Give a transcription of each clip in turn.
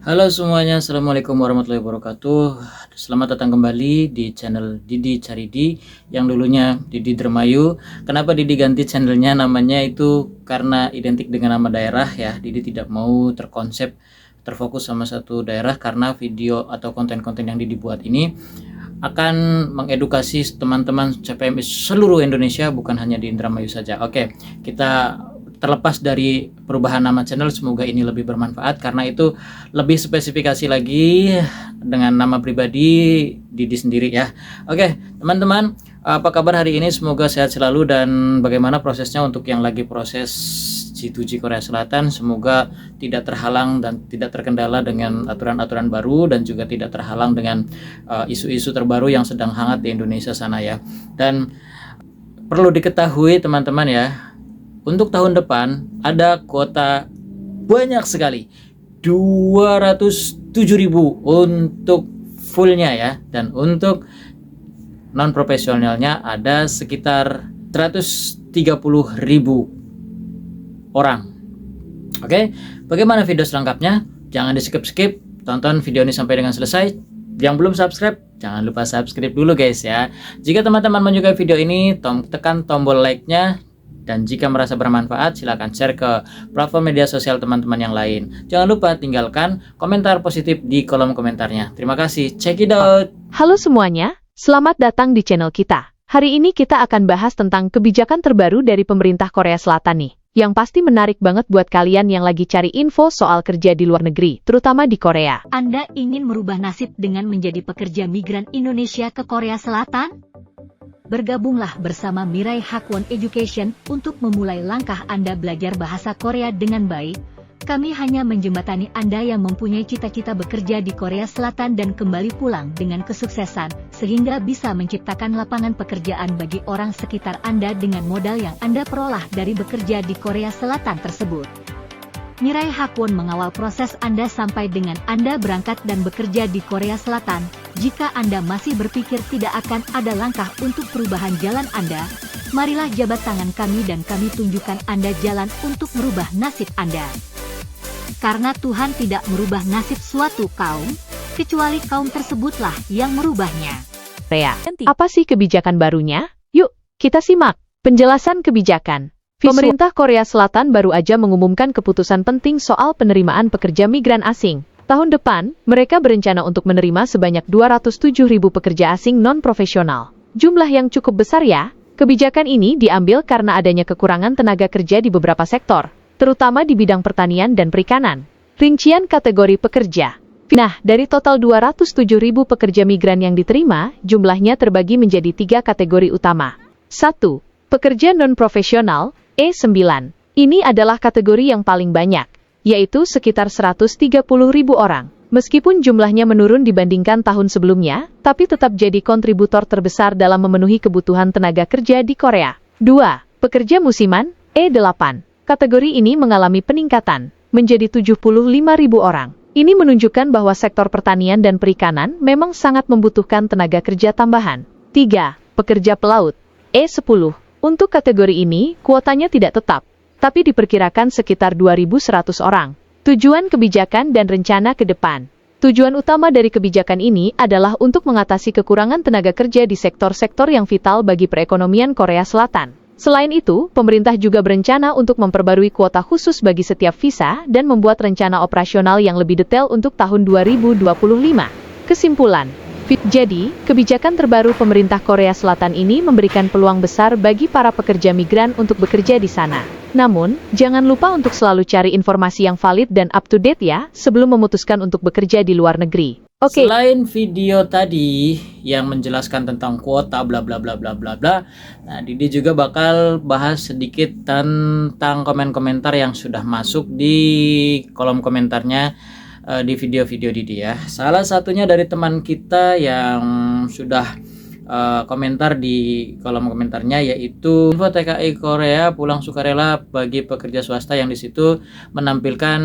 Halo semuanya, Assalamualaikum warahmatullahi wabarakatuh. Selamat datang kembali di channel Didi Caridi yang dulunya Didi Dermayu. Kenapa Didi ganti channelnya namanya itu karena identik dengan nama daerah ya. Didi tidak mau terfokus sama satu daerah karena video atau konten-konten yang Didi buat ini akan mengedukasi teman-teman CPM seluruh Indonesia, bukan hanya di Indramayu saja. Oke, kita terlepas dari perubahan nama channel, semoga ini lebih bermanfaat karena itu lebih spesifikasi lagi dengan nama pribadi Didi sendiri ya. Oke teman-teman, apa kabar hari ini? Semoga sehat selalu. Dan bagaimana prosesnya untuk yang lagi proses G2G Korea Selatan, semoga tidak terhalang dan tidak terkendala dengan aturan-aturan baru, dan juga tidak terhalang dengan isu-isu terbaru yang sedang hangat di Indonesia sana ya. Dan perlu diketahui teman-teman ya, untuk tahun depan ada kuota banyak sekali, 207.000 untuk fullnya ya, dan untuk non profesionalnya ada sekitar 130.000 orang. Oke, bagaimana video selengkapnya? Jangan di skip, tonton video ini sampai dengan selesai. Yang belum subscribe, jangan lupa subscribe dulu guys ya. Jika teman-teman menyukai video ini, tekan tombol like-nya. Dan jika merasa bermanfaat, silakan share ke platform media sosial teman-teman yang lain. Jangan lupa tinggalkan komentar positif di kolom komentarnya. Terima kasih, check it out. Halo semuanya, selamat datang di channel kita. Hari ini kita akan bahas tentang kebijakan terbaru dari pemerintah Korea Selatan nih, yang pasti menarik banget buat kalian yang lagi cari info soal kerja di luar negeri, terutama di Korea. Anda ingin merubah nasib dengan menjadi pekerja migran Indonesia ke Korea Selatan? Bergabunglah bersama Mirai Hakwon Education untuk memulai langkah Anda belajar bahasa Korea dengan baik. Kami hanya menjembatani Anda yang mempunyai cita-cita bekerja di Korea Selatan dan kembali pulang dengan kesuksesan, sehingga bisa menciptakan lapangan pekerjaan bagi orang sekitar Anda dengan modal yang Anda peroleh dari bekerja di Korea Selatan tersebut. Mirai Hakwon mengawal proses Anda sampai dengan Anda berangkat dan bekerja di Korea Selatan. Jika Anda masih berpikir tidak akan ada langkah untuk perubahan jalan Anda, marilah jabat tangan kami dan kami tunjukkan Anda jalan untuk merubah nasib Anda. Karena Tuhan tidak merubah nasib suatu kaum, kecuali kaum tersebutlah yang merubahnya. Korea. Apa sih kebijakan barunya? Yuk, kita simak penjelasan kebijakan. Pemerintah Korea Selatan baru aja mengumumkan keputusan penting soal penerimaan pekerja migran asing. Tahun depan, mereka berencana untuk menerima sebanyak 207.000 pekerja asing non-profesional. Jumlah yang cukup besar ya. Kebijakan ini diambil karena adanya kekurangan tenaga kerja di beberapa sektor, terutama di bidang pertanian dan perikanan. Rincian kategori pekerja. Nah, dari total 207.000 pekerja migran yang diterima, jumlahnya terbagi menjadi 3 kategori utama. 1. Pekerja non-profesional, E9. Ini adalah kategori yang paling banyak, yaitu sekitar 130.000 orang. Meskipun jumlahnya menurun dibandingkan tahun sebelumnya, tapi tetap jadi kontributor terbesar dalam memenuhi kebutuhan tenaga kerja di Korea. 2. Pekerja musiman, E8. Kategori ini mengalami peningkatan, menjadi 75.000 orang. Ini menunjukkan bahwa sektor pertanian dan perikanan memang sangat membutuhkan tenaga kerja tambahan. 3. Pekerja pelaut, E10. Untuk kategori ini, kuotanya tidak tetap, tapi diperkirakan sekitar 2.100 orang. Tujuan kebijakan dan rencana ke depan. Tujuan utama dari kebijakan ini adalah untuk mengatasi kekurangan tenaga kerja di sektor-sektor yang vital bagi perekonomian Korea Selatan. Selain itu, pemerintah juga berencana untuk memperbarui kuota khusus bagi setiap visa dan membuat rencana operasional yang lebih detail untuk tahun 2025. Kesimpulan. Jadi, kebijakan terbaru pemerintah Korea Selatan ini memberikan peluang besar bagi para pekerja migran untuk bekerja di sana. Namun, jangan lupa untuk selalu cari informasi yang valid dan up-to-date ya, sebelum memutuskan untuk bekerja di luar negeri. Oke. Selain video tadi yang menjelaskan tentang kuota bla bla bla bla bla bla, nah Didi juga bakal bahas sedikit tentang komen-komentar yang sudah masuk di kolom komentarnya di video-video Didi ya. Salah satunya dari teman kita yang sudah komentar di kolom komentarnya, yaitu info TKI Korea pulang sukarela bagi pekerja swasta, yang di situ menampilkan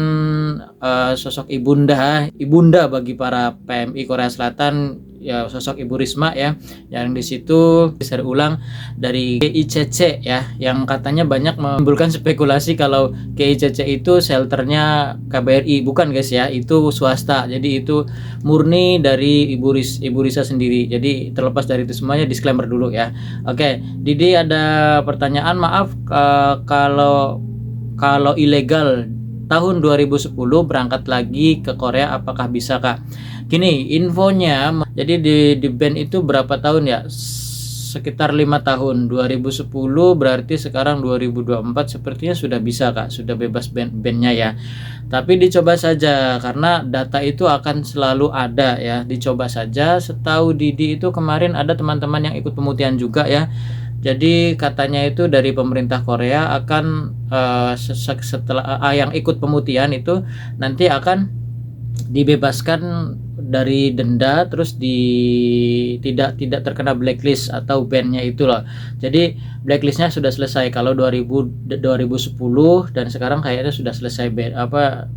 sosok ibunda bagi para PMI Korea Selatan ya sosok Ibu Risma ya, yang di situ share ulang dari GICC ya, yang katanya banyak menimbulkan spekulasi kalau GICC itu shelternya KBRI. Bukan guys ya, itu swasta, jadi itu murni dari Ibu Risa sendiri. Jadi terlepas dari itu semuanya, disclaimer dulu ya. Oke, Didi ada pertanyaan, maaf kalau ilegal tahun 2010 berangkat lagi ke Korea, apakah bisa Kak? Gini infonya, jadi di band itu berapa tahun ya? Sekitar 5 tahun. 2010 berarti sekarang 2024 sepertinya sudah bisa Kak, sudah bebas bandnya ya. Tapi dicoba saja karena data itu akan selalu ada ya, dicoba saja. Setahu Didi itu kemarin ada teman-teman yang ikut pemutihan juga ya. Jadi katanya itu dari pemerintah Korea akan setelah yang ikut pemutihan itu nanti akan dibebaskan dari denda, terus tidak terkena blacklist atau bannya itu loh. Jadi blacklistnya sudah selesai kalau 2010, dan sekarang kayaknya sudah selesai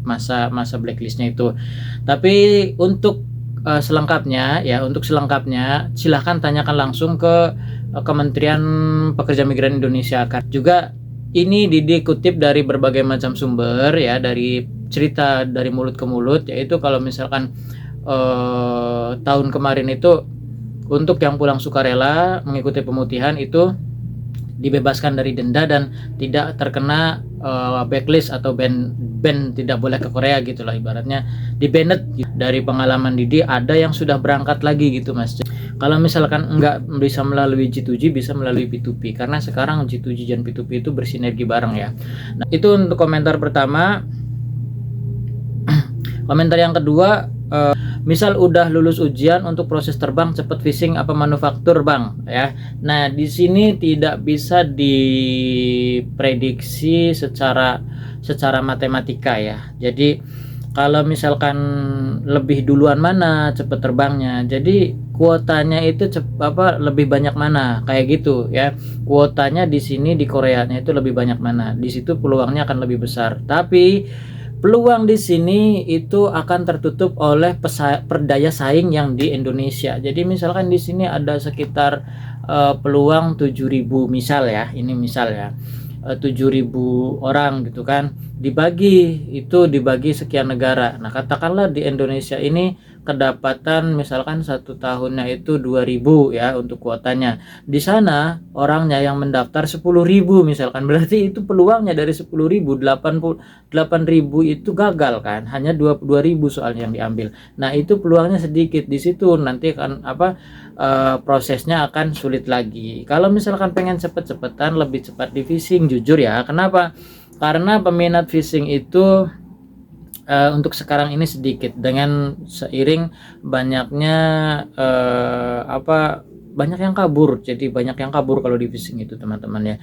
masa blacklistnya itu. Tapi untuk selengkapnya silahkan tanyakan langsung ke Kementerian Pekerja Migran Indonesia. Juga ini dikutip dari berbagai macam sumber ya, dari cerita dari mulut ke mulut, yaitu kalau misalkan tahun kemarin itu untuk yang pulang sukarela mengikuti pemutihan itu dibebaskan dari denda dan tidak terkena blacklist atau ban tidak boleh ke Korea gitu lah, ibaratnya di banned gitu. Dari pengalaman Didi ada yang sudah berangkat lagi gitu Mas. Kalau misalkan nggak bisa melalui G2G, bisa melalui P2P, karena sekarang G2G dan P2P itu bersinergi bareng ya. Nah, itu untuk komentar pertama. Komentar yang kedua, misal udah lulus ujian untuk proses terbang, cepat fishing apa manufaktur Bang ya. Nah, di sini tidak bisa diprediksi secara matematika ya. Jadi kalau misalkan lebih duluan mana cepet terbangnya, jadi kuotanya itu lebih banyak mana, kayak gitu ya. Kuotanya di sini di Koreanya itu lebih banyak mana, di situ peluangnya akan lebih besar. Tapi peluang di sini itu akan tertutup oleh perdaya saing yang di Indonesia. Jadi misalkan di sini ada sekitar peluang 7.000 misal ya, ini misal ya. 7.000 orang gitu kan, dibagi sekian negara. Nah, katakanlah di Indonesia ini kedapatan misalkan satu tahunnya itu 2.000 ya untuk kuotanya. Di sana orangnya yang mendaftar 10.000 misalkan, berarti itu peluangnya dari 10.000 88.000 itu gagal kan, hanya 22.000 soalnya yang diambil. Nah, itu peluangnya sedikit, di situ nanti kan prosesnya akan sulit lagi. Kalau misalkan pengen cepet-cepetan, lebih cepat di fishing, jujur ya. Kenapa? Karena peminat fishing itu untuk sekarang ini sedikit, dengan seiring banyaknya banyak yang kabur. Jadi banyak yang kabur kalau di fishing itu teman-teman ya.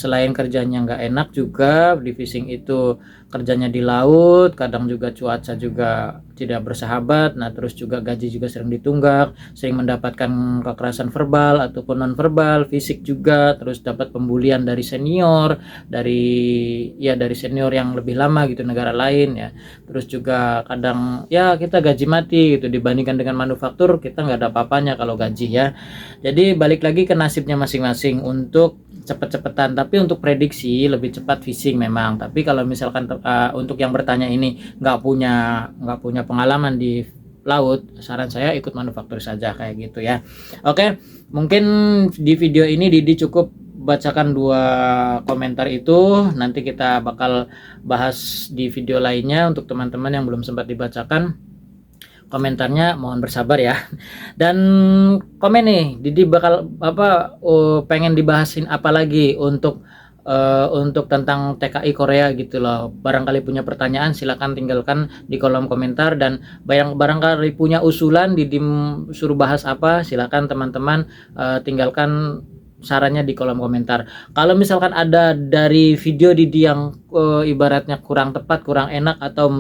Selain kerjanya nggak enak, juga di fishing itu kerjanya di laut, kadang juga cuaca juga tidak bersahabat. Nah, terus juga gaji juga sering ditunggak, sering mendapatkan kekerasan verbal ataupun non verbal, fisik juga, terus dapat pembulian dari senior, dari senior yang lebih lama gitu, negara lain ya. Terus juga kadang ya kita gaji mati gitu, dibandingkan dengan manufaktur kita nggak ada apa-apanya kalau gaji ya. Jadi balik lagi ke nasibnya masing-masing untuk cepet-cepetan. Tapi untuk prediksi lebih cepat fishing memang. Tapi kalau misalkan untuk yang bertanya ini nggak punya pengalaman di laut, saran saya ikut manufaktur saja kayak gitu ya. Oke, mungkin di video ini Didi cukup bacakan 2 komentar itu. Nanti kita bakal bahas di video lainnya. Untuk teman-teman yang belum sempat dibacakan komentarnya, mohon bersabar ya. Dan komen nih, Didi bakal pengen dibahasin apa lagi untuk tentang TKI Korea gitu loh. Barangkali punya pertanyaan, silakan tinggalkan di kolom komentar. Dan barangkali punya usulan Didi suruh bahas apa, silakan teman-teman tinggalkan sarannya di kolom komentar. Kalau misalkan ada dari video Didi yang ibaratnya kurang tepat, kurang enak, atau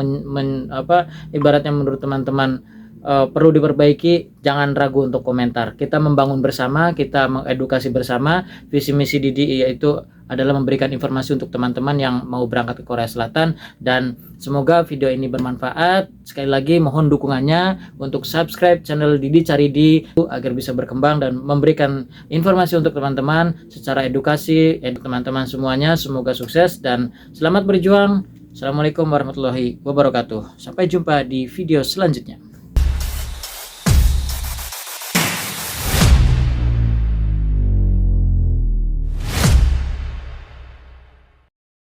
ibaratnya menurut teman-teman perlu diperbaiki, jangan ragu untuk komentar. Kita membangun bersama, kita mengedukasi bersama. Visi misi Didi yaitu adalah memberikan informasi untuk teman-teman yang mau berangkat ke Korea Selatan, dan semoga video ini bermanfaat. Sekali lagi mohon dukungannya untuk subscribe channel Didi Caridi agar bisa berkembang dan memberikan informasi untuk teman-teman secara edukasi. Teman-teman semuanya semoga sukses dan selamat berjuang. Assalamualaikum warahmatullahi wabarakatuh. Sampai jumpa di video selanjutnya.